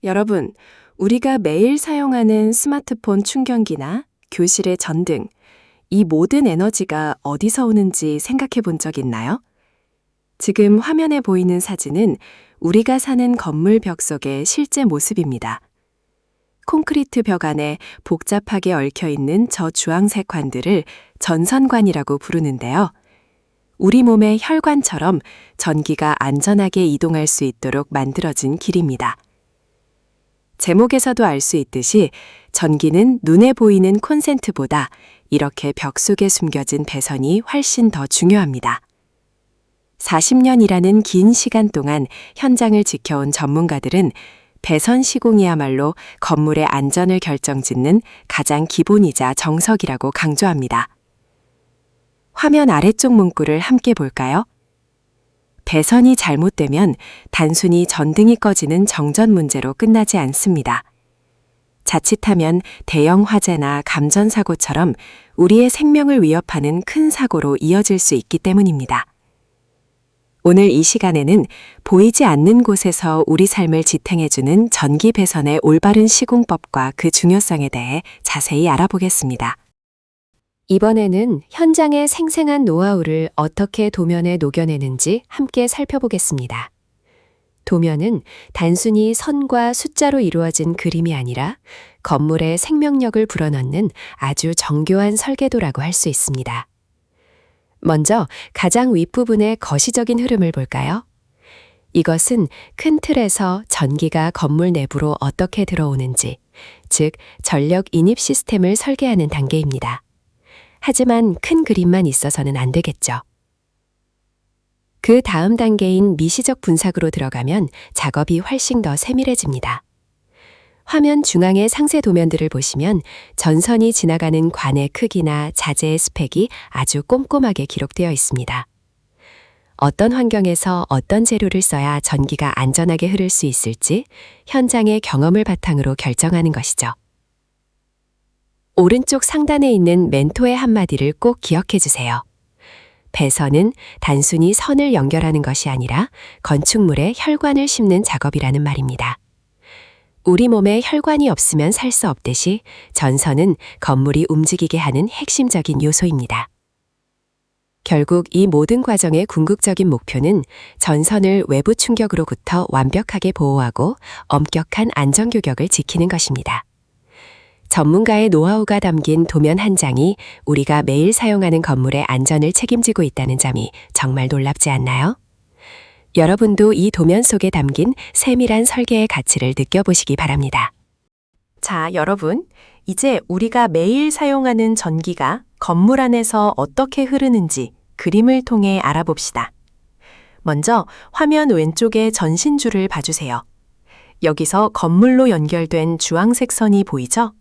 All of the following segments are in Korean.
여러분, 우리가 매일 사용하는 스마트폰 충전기나 교실의 전등, 이 모든 에너지가 어디서 오는지 생각해 본 적 있나요? 지금 화면에 보이는 사진은 우리가 사는 건물 벽 속의 실제 모습입니다. 콘크리트 벽 안에 복잡하게 얽혀 있는 저 주황색 관들을 전선관이라고 부르는데요. 우리 몸의 혈관처럼 전기가 안전하게 이동할 수 있도록 만들어진 길입니다. 제목에서도 알 수 있듯이 전기는 눈에 보이는 콘센트보다 이렇게 벽 속에 숨겨진 배선이 훨씬 더 중요합니다. 40년이라는 긴 시간 동안 현장을 지켜온 전문가들은 배선 시공이야말로 건물의 안전을 결정짓는 가장 기본이자 정석이라고 강조합니다. 화면 아래쪽 문구를 함께 볼까요? 배선이 잘못되면 단순히 전등이 꺼지는 정전 문제로 끝나지 않습니다. 자칫하면 대형 화재나 감전사고처럼 우리의 생명을 위협하는 큰 사고로 이어질 수 있기 때문입니다. 오늘 이 시간에는 보이지 않는 곳에서 우리 삶을 지탱해주는 전기 배선의 올바른 시공법과 그 중요성에 대해 자세히 알아보겠습니다. 이번에는 현장의 생생한 노하우를 어떻게 도면에 녹여내는지 함께 살펴보겠습니다. 도면은 단순히 선과 숫자로 이루어진 그림이 아니라 건물의 생명력을 불어넣는 아주 정교한 설계도라고 할 수 있습니다. 먼저 가장 윗부분의 거시적인 흐름을 볼까요? 이것은 큰 틀에서 전기가 건물 내부로 어떻게 들어오는지, 즉 전력 인입 시스템을 설계하는 단계입니다. 하지만 큰 그림만 있어서는 안 되겠죠. 그 다음 단계인 미시적 분석으로 들어가면 작업이 훨씬 더 세밀해집니다. 화면 중앙의 상세 도면들을 보시면 전선이 지나가는 관의 크기나 자재의 스펙이 아주 꼼꼼하게 기록되어 있습니다. 어떤 환경에서 어떤 재료를 써야 전기가 안전하게 흐를 수 있을지 현장의 경험을 바탕으로 결정하는 것이죠. 오른쪽 상단에 있는 멘토의 한마디를 꼭 기억해 주세요. 배선은 단순히 선을 연결하는 것이 아니라 건축물에 혈관을 심는 작업이라는 말입니다. 우리 몸에 혈관이 없으면 살 수 없듯이 전선은 건물이 움직이게 하는 핵심적인 요소입니다. 결국 이 모든 과정의 궁극적인 목표는 전선을 외부 충격으로부터 완벽하게 보호하고 엄격한 안전교격을 지키는 것입니다. 전문가의 노하우가 담긴 도면 한 장이 우리가 매일 사용하는 건물의 안전을 책임지고 있다는 점이 정말 놀랍지 않나요? 여러분도 이 도면 속에 담긴 세밀한 설계의 가치를 느껴보시기 바랍니다. 자, 여러분, 이제 우리가 매일 사용하는 전기가 건물 안에서 어떻게 흐르는지 그림을 통해 알아봅시다. 먼저 화면 왼쪽의 전신줄을 봐주세요. 여기서 건물로 연결된 주황색 선이 보이죠?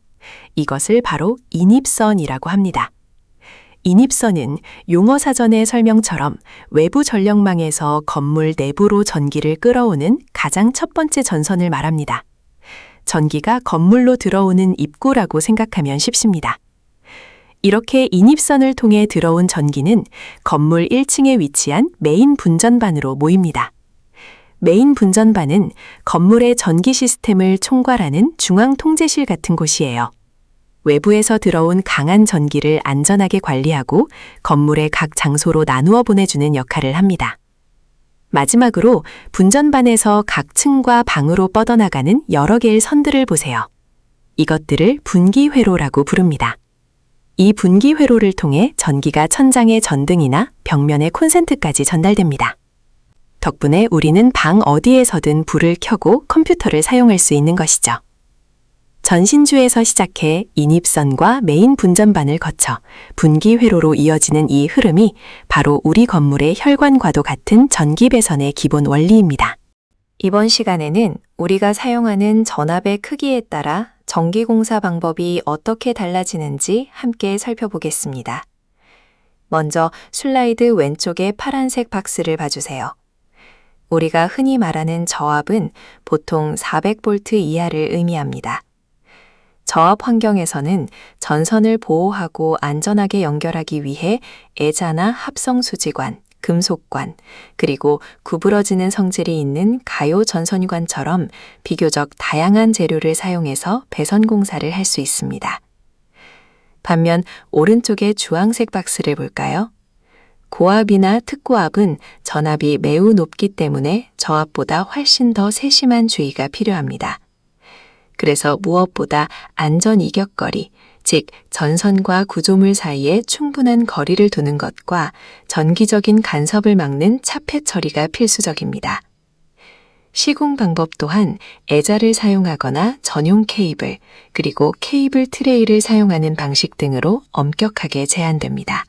이것을 바로 인입선이라고 합니다. 인입선은 용어 사전의 설명처럼 외부 전력망에서 건물 내부로 전기를 끌어오는 가장 첫 번째 전선을 말합니다. 전기가 건물로 들어오는 입구라고 생각하면 쉽습니다. 이렇게 인입선을 통해 들어온 전기는 건물 1층에 위치한 메인 분전반으로 모입니다. 메인 분전반은 건물의 전기 시스템을 총괄하는 중앙 통제실 같은 곳이에요. 외부에서 들어온 강한 전기를 안전하게 관리하고 건물의 각 장소로 나누어 보내주는 역할을 합니다. 마지막으로 분전반에서 각 층과 방으로 뻗어나가는 여러 개의 선들을 보세요. 이것들을 분기회로라고 부릅니다. 이 분기회로를 통해 전기가 천장의 전등이나 벽면의 콘센트까지 전달됩니다. 덕분에 우리는 방 어디에서든 불을 켜고 컴퓨터를 사용할 수 있는 것이죠. 전신주에서 시작해 인입선과 메인 분전반을 거쳐 분기회로로 이어지는 이 흐름이 바로 우리 건물의 혈관과도 같은 전기 배선의 기본 원리입니다. 이번 시간에는 우리가 사용하는 전압의 크기에 따라 전기 공사 방법이 어떻게 달라지는지 함께 살펴보겠습니다. 먼저 슬라이드 왼쪽의 파란색 박스를 봐주세요. 우리가 흔히 말하는 저압은 보통 400V 이하를 의미합니다. 저압 환경에서는 전선을 보호하고 안전하게 연결하기 위해 애자나 합성 수지관, 금속관, 그리고 구부러지는 성질이 있는 가요 전선유관처럼 비교적 다양한 재료를 사용해서 배선 공사를 할 수 있습니다. 반면 오른쪽의 주황색 박스를 볼까요? 고압이나 특고압은 전압이 매우 높기 때문에 저압보다 훨씬 더 세심한 주의가 필요합니다. 그래서 무엇보다 안전 이격거리, 즉 전선과 구조물 사이에 충분한 거리를 두는 것과 전기적인 간섭을 막는 차폐 처리가 필수적입니다. 시공 방법 또한 애자를 사용하거나 전용 케이블, 그리고 케이블 트레이를 사용하는 방식 등으로 엄격하게 제한됩니다.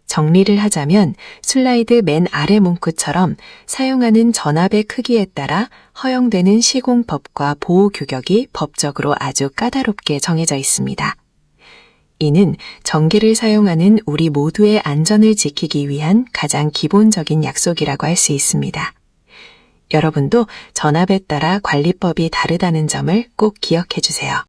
정리를 하자면 슬라이드 맨 아래 문구처럼 사용하는 전압의 크기에 따라 허용되는 시공법과 보호 규격이 법적으로 아주 까다롭게 정해져 있습니다. 이는 전기를 사용하는 우리 모두의 안전을 지키기 위한 가장 기본적인 약속이라고 할 수 있습니다. 여러분도 전압에 따라 관리법이 다르다는 점을 꼭 기억해 주세요.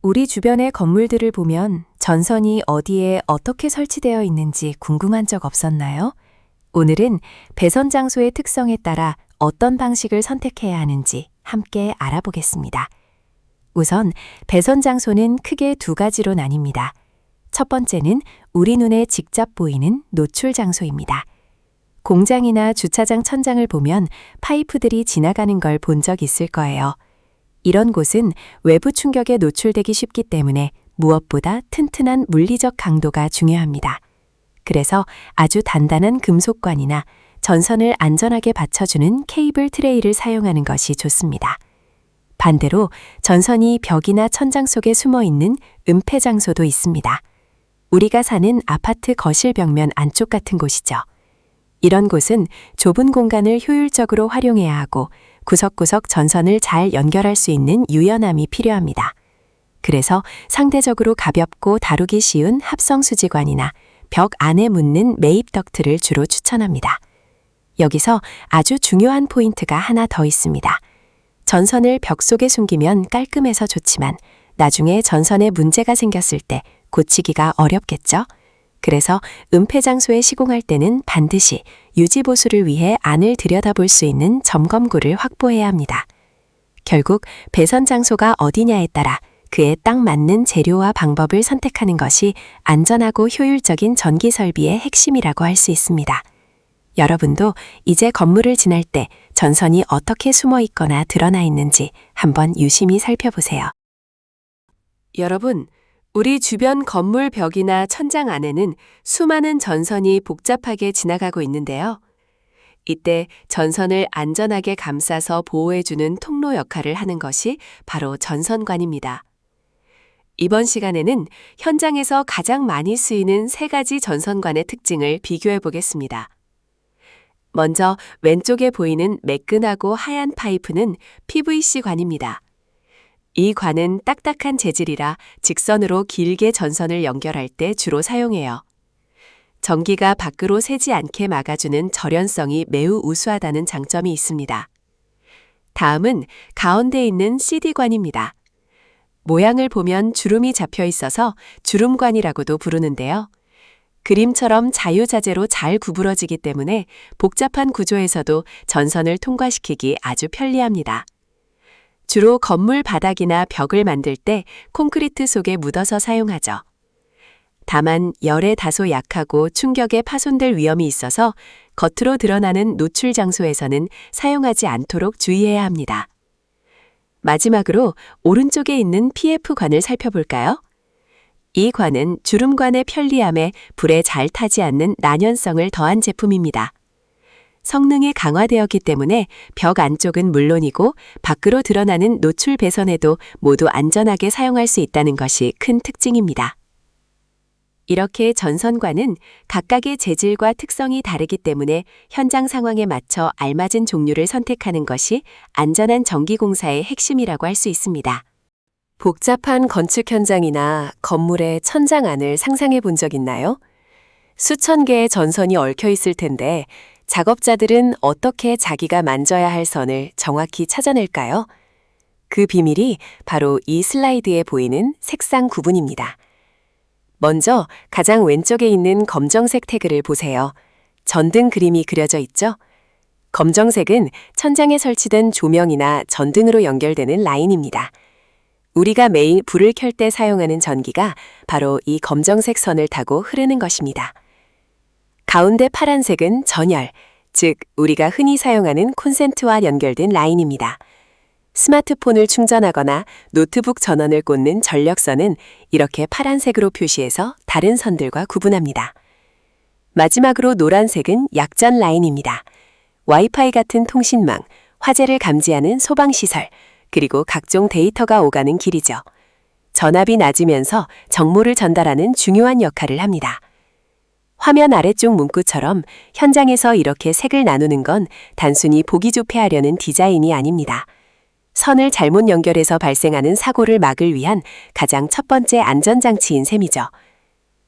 우리 주변의 건물들을 보면 전선이 어디에 어떻게 설치되어 있는지 궁금한 적 없었나요? 오늘은 배선 장소의 특성에 따라 어떤 방식을 선택해야 하는지 함께 알아보겠습니다. 우선 배선 장소는 크게 두 가지로 나뉩니다. 첫 번째는 우리 눈에 직접 보이는 노출 장소입니다. 공장이나 주차장 천장을 보면 파이프들이 지나가는 걸 본 적 있을 거예요. 이런 곳은 외부 충격에 노출되기 쉽기 때문에 무엇보다 튼튼한 물리적 강도가 중요합니다. 그래서 아주 단단한 금속관이나 전선을 안전하게 받쳐주는 케이블 트레이를 사용하는 것이 좋습니다. 반대로 전선이 벽이나 천장 속에 숨어 있는 은폐 장소도 있습니다. 우리가 사는 아파트 거실 벽면 안쪽 같은 곳이죠. 이런 곳은 좁은 공간을 효율적으로 활용해야 하고 구석구석 전선을 잘 연결할 수 있는 유연함이 필요합니다. 그래서 상대적으로 가볍고 다루기 쉬운 합성 수지관이나 벽 안에 묻는 매입 덕트를 주로 추천합니다. 여기서 아주 중요한 포인트가 하나 더 있습니다. 전선을 벽 속에 숨기면 깔끔해서 좋지만 나중에 전선에 문제가 생겼을 때 고치기가 어렵겠죠? 그래서 은폐 장소에 시공할 때는 반드시 유지보수를 위해 안을 들여다볼 수 있는 점검구를 확보해야 합니다. 결국 배선 장소가 어디냐에 따라 그에 딱 맞는 재료와 방법을 선택하는 것이 안전하고 효율적인 전기 설비의 핵심이라고 할 수 있습니다. 여러분도 이제 건물을 지날 때 전선이 어떻게 숨어 있거나 드러나 있는지 한번 유심히 살펴보세요. 여러분, 우리 주변 건물 벽이나 천장 안에는 수많은 전선이 복잡하게 지나가고 있는데요. 이때 전선을 안전하게 감싸서 보호해주는 통로 역할을 하는 것이 바로 전선관입니다. 이번 시간에는 현장에서 가장 많이 쓰이는 세 가지 전선관의 특징을 비교해 보겠습니다. 먼저 왼쪽에 보이는 매끈하고 하얀 파이프는 PVC관입니다. 이 관은 딱딱한 재질이라 직선으로 길게 전선을 연결할 때 주로 사용해요. 전기가 밖으로 새지 않게 막아주는 절연성이 매우 우수하다는 장점이 있습니다. 다음은 가운데 있는 CD관입니다. 모양을 보면 주름이 잡혀 있어서 주름관이라고도 부르는데요. 그림처럼 자유자재로 잘 구부러지기 때문에 복잡한 구조에서도 전선을 통과시키기 아주 편리합니다. 주로 건물 바닥이나 벽을 만들 때 콘크리트 속에 묻어서 사용하죠. 다만 열에 다소 약하고 충격에 파손될 위험이 있어서 겉으로 드러나는 노출 장소에서는 사용하지 않도록 주의해야 합니다. 마지막으로 오른쪽에 있는 PF관을 살펴볼까요? 이 관은 주름관의 편리함에 불에 잘 타지 않는 난연성을 더한 제품입니다. 성능이 강화되었기 때문에 벽 안쪽은 물론이고 밖으로 드러나는 노출 배선에도 모두 안전하게 사용할 수 있다는 것이 큰 특징입니다. 이렇게 전선관은 각각의 재질과 특성이 다르기 때문에 현장 상황에 맞춰 알맞은 종류를 선택하는 것이 안전한 전기공사의 핵심이라고 할 수 있습니다. 복잡한 건축 현장이나 건물의 천장 안을 상상해 본 적 있나요? 수천 개의 전선이 얽혀 있을 텐데 작업자들은 어떻게 자기가 만져야 할 선을 정확히 찾아낼까요? 그 비밀이 바로 이 슬라이드에 보이는 색상 구분입니다. 먼저 가장 왼쪽에 있는 검정색 태그를 보세요. 전등 그림이 그려져 있죠? 검정색은 천장에 설치된 조명이나 전등으로 연결되는 라인입니다. 우리가 매일 불을 켤 때 사용하는 전기가 바로 이 검정색 선을 타고 흐르는 것입니다. 가운데 파란색은 전열, 즉 우리가 흔히 사용하는 콘센트와 연결된 라인입니다. 스마트폰을 충전하거나 노트북 전원을 꽂는 전력선은 이렇게 파란색으로 표시해서 다른 선들과 구분합니다. 마지막으로 노란색은 약전 라인입니다. 와이파이 같은 통신망, 화재를 감지하는 소방시설, 그리고 각종 데이터가 오가는 길이죠. 전압이 낮으면서 정보를 전달하는 중요한 역할을 합니다. 화면 아래쪽 문구처럼 현장에서 이렇게 색을 나누는 건 단순히 보기 좋게 하려는 디자인이 아닙니다. 선을 잘못 연결해서 발생하는 사고를 막을 위한 가장 첫 번째 안전장치인 셈이죠.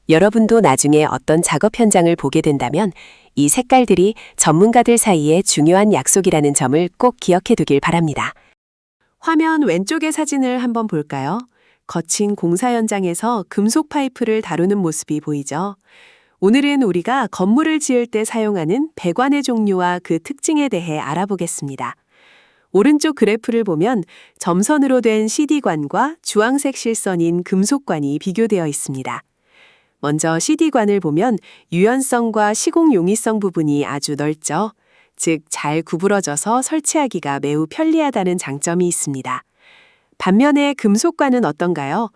여러분도 나중에 어떤 작업 현장을 보게 된다면 이 색깔들이 전문가들 사이에 중요한 약속이라는 점을 꼭 기억해 두길 바랍니다. 화면 왼쪽의 사진을 한번 볼까요? 거친 공사 현장에서 금속 파이프를 다루는 모습이 보이죠? 오늘은 우리가 건물을 지을 때 사용하는 배관의 종류와 그 특징에 대해 알아보겠습니다. 오른쪽 그래프를 보면 점선으로 된 CD관과 주황색 실선인 금속관이 비교되어 있습니다. 먼저 CD관을 보면 유연성과 시공 용이성 부분이 아주 넓죠. 즉, 잘 구부러져서 설치하기가 매우 편리하다는 장점이 있습니다. 반면에 금속관은 어떤가요?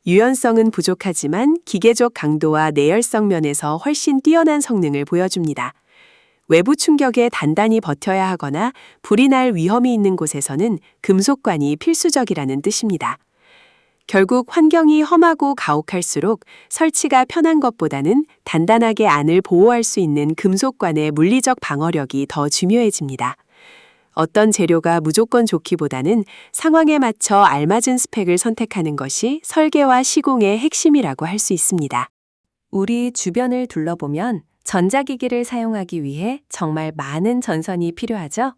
유연성은 부족하지만 기계적 강도와 내열성 면에서 훨씬 뛰어난 성능을 보여줍니다. 외부 충격에 단단히 버텨야 하거나 불이 날 위험이 있는 곳에서는 금속관이 필수적이라는 뜻입니다. 결국 환경이 험하고 가혹할수록 설치가 편한 것보다는 단단하게 안을 보호할 수 있는 금속관의 물리적 방어력이 더 중요해집니다. 어떤 재료가 무조건 좋기보다는 상황에 맞춰 알맞은 스펙을 선택하는 것이 설계와 시공의 핵심이라고 할 수 있습니다. 우리 주변을 둘러보면 전자기기를 사용하기 위해 정말 많은 전선이 필요하죠?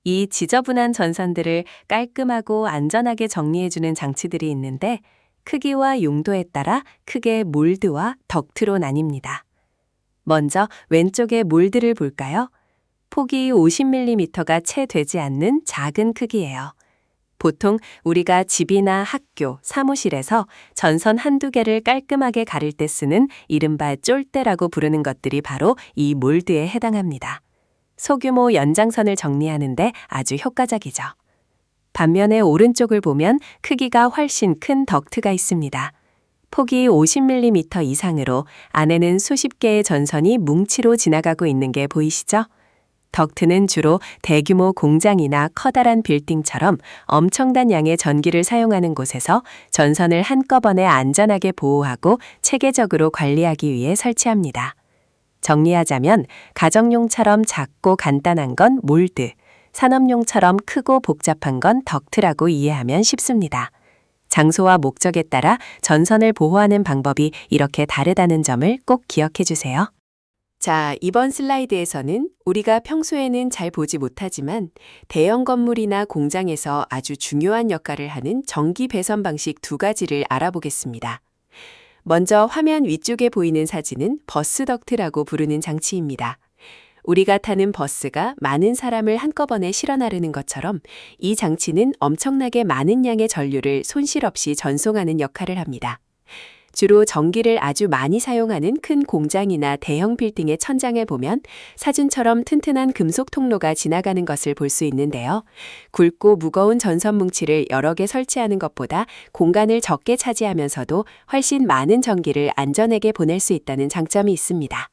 이 지저분한 전선들을 깔끔하고 안전하게 정리해주는 장치들이 있는데 크기와 용도에 따라 크게 몰드와 덕트로 나뉩니다. 먼저 왼쪽의 몰드를 볼까요? 폭이 50mm가 채 되지 않는 작은 크기예요. 보통 우리가 집이나 학교, 사무실에서 전선 한두 개를 깔끔하게 가릴 때 쓰는 이른바 쫄대라고 부르는 것들이 바로 이 몰드에 해당합니다. 소규모 연장선을 정리하는데 아주 효과적이죠. 반면에 오른쪽을 보면 크기가 훨씬 큰 덕트가 있습니다. 폭이 50mm 이상으로 안에는 수십 개의 전선이 뭉치로 지나가고 있는 게 보이시죠? 덕트는 주로 대규모 공장이나 커다란 빌딩처럼 엄청난 양의 전기를 사용하는 곳에서 전선을 한꺼번에 안전하게 보호하고 체계적으로 관리하기 위해 설치합니다. 정리하자면 가정용처럼 작고 간단한 건 몰드, 산업용처럼 크고 복잡한 건 덕트라고 이해하면 쉽습니다. 장소와 목적에 따라 전선을 보호하는 방법이 이렇게 다르다는 점을 꼭 기억해 주세요. 자, 이번 슬라이드에서는 우리가 평소에는 잘 보지 못하지만 대형 건물이나 공장에서 아주 중요한 역할을 하는 전기 배선 방식 두 가지를 알아보겠습니다. 먼저 화면 위쪽에 보이는 사진은 버스 덕트라고 부르는 장치입니다. 우리가 타는 버스가 많은 사람을 한꺼번에 실어 나르는 것처럼 이 장치는 엄청나게 많은 양의 전류를 손실 없이 전송하는 역할을 합니다. 주로 전기를 아주 많이 사용하는 큰 공장이나 대형 빌딩의 천장에 보면 사진처럼 튼튼한 금속 통로가 지나가는 것을 볼 수 있는데요. 굵고 무거운 전선 뭉치를 여러 개 설치하는 것보다 공간을 적게 차지하면서도 훨씬 많은 전기를 안전하게 보낼 수 있다는 장점이 있습니다.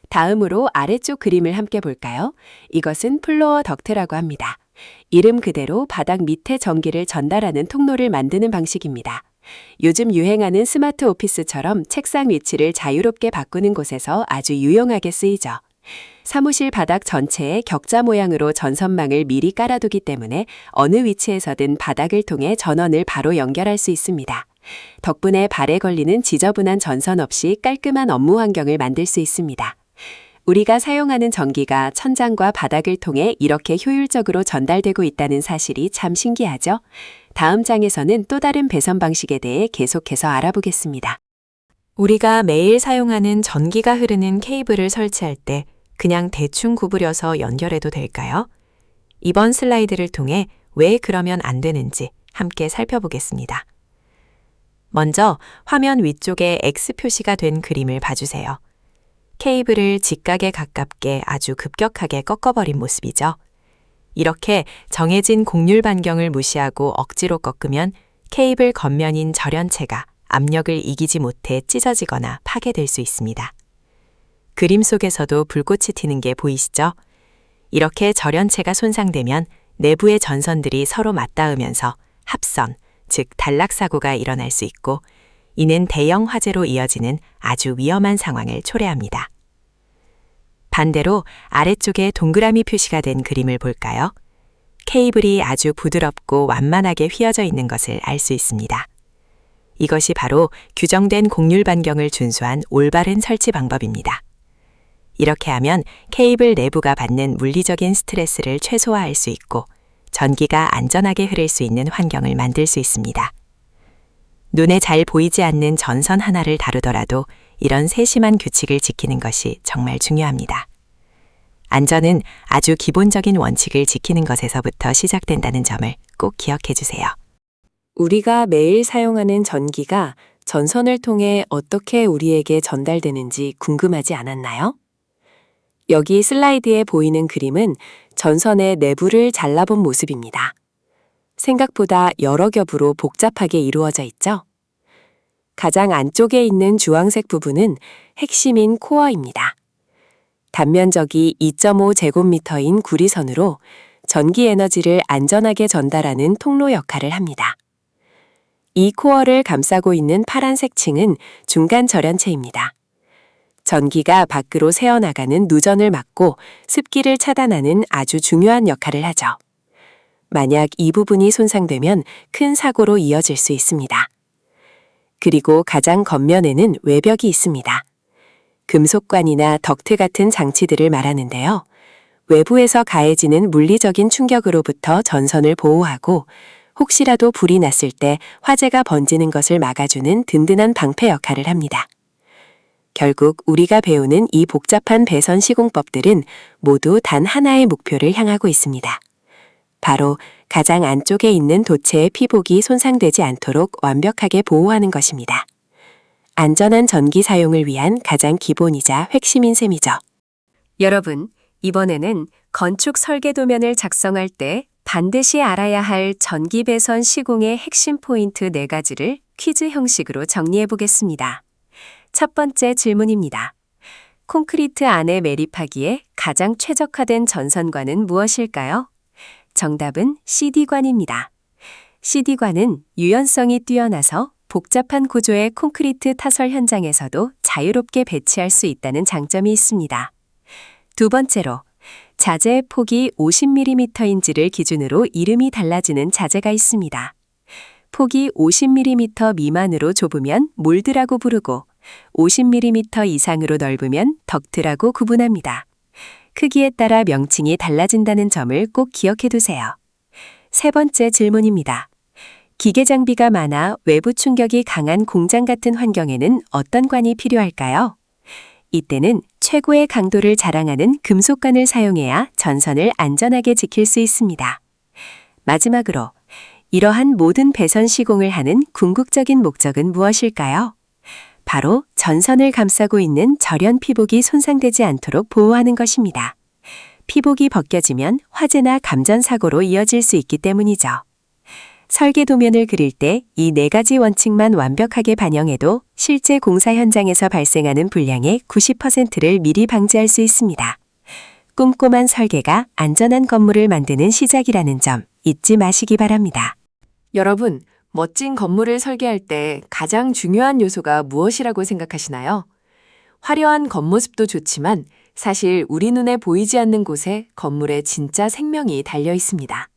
다음으로 아래쪽 그림을 함께 볼까요? 이것은 플로어 덕트라고 합니다. 이름 그대로 바닥 밑에 전기를 전달하는 통로를 만드는 방식입니다. 요즘 유행하는 스마트 오피스처럼 책상 위치를 자유롭게 바꾸는 곳에서 아주 유용하게 쓰이죠. 사무실 바닥 전체에 격자 모양으로 전선망을 미리 깔아두기 때문에 어느 위치에서든 바닥을 통해 전원을 바로 연결할 수 있습니다. 덕분에 발에 걸리는 지저분한 전선 없이 깔끔한 업무 환경을 만들 수 있습니다. 우리가 사용하는 전기가 천장과 바닥을 통해 이렇게 효율적으로 전달되고 있다는 사실이 참 신기하죠? 다음 장에서는 또 다른 배선 방식에 대해 계속해서 알아보겠습니다. 우리가 매일 사용하는 전기가 흐르는 케이블을 설치할 때 그냥 대충 구부려서 연결해도 될까요? 이번 슬라이드를 통해 왜 그러면 안 되는지 함께 살펴보겠습니다. 먼저 화면 위쪽에 X 표시가 된 그림을 봐주세요. 케이블을 직각에 가깝게 아주 급격하게 꺾어버린 모습이죠. 이렇게 정해진 곡률 반경을 무시하고 억지로 꺾으면 케이블 겉면인 절연체가 압력을 이기지 못해 찢어지거나 파괴될 수 있습니다. 그림 속에서도 불꽃이 튀는 게 보이시죠? 이렇게 절연체가 손상되면 내부의 전선들이 서로 맞닿으면서 합선, 즉 단락사고가 일어날 수 있고 이는 대형 화재로 이어지는 아주 위험한 상황을 초래합니다. 반대로 아래쪽에 동그라미 표시가 된 그림을 볼까요? 케이블이 아주 부드럽고 완만하게 휘어져 있는 것을 알 수 있습니다. 이것이 바로 규정된 곡률 반경을 준수한 올바른 설치 방법입니다. 이렇게 하면 케이블 내부가 받는 물리적인 스트레스를 최소화할 수 있고 전기가 안전하게 흐를 수 있는 환경을 만들 수 있습니다. 눈에 잘 보이지 않는 전선 하나를 다루더라도 이런 세심한 규칙을 지키는 것이 정말 중요합니다. 안전은 아주 기본적인 원칙을 지키는 것에서부터 시작된다는 점을 꼭 기억해 주세요. 우리가 매일 사용하는 전기가 전선을 통해 어떻게 우리에게 전달되는지 궁금하지 않았나요? 여기 슬라이드에 보이는 그림은 전선의 내부를 잘라본 모습입니다. 생각보다 여러 겹으로 복잡하게 이루어져 있죠? 가장 안쪽에 있는 주황색 부분은 핵심인 코어입니다. 단면적이 2.5제곱미터인 구리선으로 전기 에너지를 안전하게 전달하는 통로 역할을 합니다. 이 코어를 감싸고 있는 파란색 층은 중간 절연체입니다. 전기가 밖으로 새어나가는 누전을 막고 습기를 차단하는 아주 중요한 역할을 하죠. 만약 이 부분이 손상되면 큰 사고로 이어질 수 있습니다. 그리고 가장 겉면에는 외벽이 있습니다. 금속관이나 덕트 같은 장치들을 말하는데요. 외부에서 가해지는 물리적인 충격으로부터 전선을 보호하고 혹시라도 불이 났을 때 화재가 번지는 것을 막아주는 든든한 방패 역할을 합니다. 결국 우리가 배우는 이 복잡한 배선 시공법들은 모두 단 하나의 목표를 향하고 있습니다. 바로 가장 안쪽에 있는 도체의 피복이 손상되지 않도록 완벽하게 보호하는 것입니다. 안전한 전기 사용을 위한 가장 기본이자 핵심인 셈이죠. 여러분, 이번에는 건축 설계 도면을 작성할 때 반드시 알아야 할 전기 배선 시공의 핵심 포인트 4가지를 퀴즈 형식으로 정리해 보겠습니다. 첫 번째 질문입니다. 콘크리트 안에 매립하기에 가장 최적화된 전선관은 무엇일까요? 정답은 CD관입니다. CD관은 유연성이 뛰어나서 복잡한 구조의 콘크리트 타설 현장에서도 자유롭게 배치할 수 있다는 장점이 있습니다. 두 번째로, 자재의 폭이 50mm인지를 기준으로 이름이 달라지는 자재가 있습니다. 폭이 50mm 미만으로 좁으면 몰드라고 부르고 50mm 이상으로 넓으면 덕트라고 구분합니다. 크기에 따라 명칭이 달라진다는 점을 꼭 기억해 두세요. 세 번째 질문입니다. 기계 장비가 많아 외부 충격이 강한 공장 같은 환경에는 어떤 관이 필요할까요? 이때는 최고의 강도를 자랑하는 금속관을 사용해야 전선을 안전하게 지킬 수 있습니다. 마지막으로, 이러한 모든 배선 시공을 하는 궁극적인 목적은 무엇일까요? 바로 전선을 감싸고 있는 절연 피복이 손상되지 않도록 보호하는 것입니다. 피복이 벗겨지면 화재나 감전 사고로 이어질 수 있기 때문이죠. 설계 도면을 그릴 때 이 4가지 원칙만 완벽하게 반영해도 실제 공사 현장에서 발생하는 불량의 90%를 미리 방지할 수 있습니다. 꼼꼼한 설계가 안전한 건물을 만드는 시작이라는 점 잊지 마시기 바랍니다. 여러분, 멋진 건물을 설계할 때 가장 중요한 요소가 무엇이라고 생각하시나요? 화려한 겉모습도 좋지만 사실 우리 눈에 보이지 않는 곳에 건물의 진짜 생명이 달려 있습니다.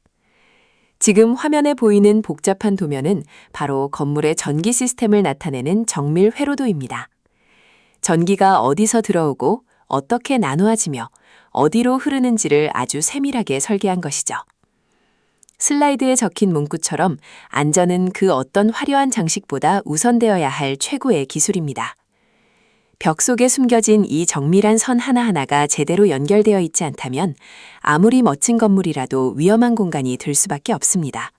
지금 화면에 보이는 복잡한 도면은 바로 건물의 전기 시스템을 나타내는 정밀 회로도입니다. 전기가 어디서 들어오고 어떻게 나누어지며 어디로 흐르는지를 아주 세밀하게 설계한 것이죠. 슬라이드에 적힌 문구처럼 안전은 그 어떤 화려한 장식보다 우선되어야 할 최고의 기술입니다. 벽 속에 숨겨진 이 정밀한 선 하나하나가 제대로 연결되어 있지 않다면 아무리 멋진 건물이라도 위험한 공간이 될 수밖에 없습니다.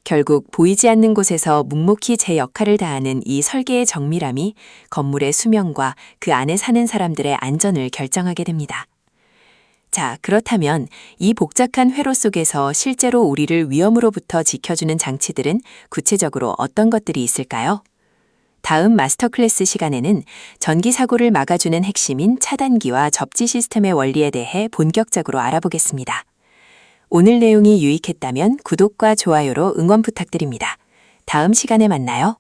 결국 보이지 않는 곳에서 묵묵히 제 역할을 다하는 이 설계의 정밀함이 건물의 수명과 그 안에 사는 사람들의 안전을 결정하게 됩니다. 자, 그렇다면 이 복잡한 회로 속에서 실제로 우리를 위험으로부터 지켜주는 장치들은 구체적으로 어떤 것들이 있을까요? 다음 마스터 클래스 시간에는 전기 사고를 막아주는 핵심인 차단기와 접지 시스템의 원리에 대해 본격적으로 알아보겠습니다. 오늘 내용이 유익했다면 구독과 좋아요로 응원 부탁드립니다. 다음 시간에 만나요.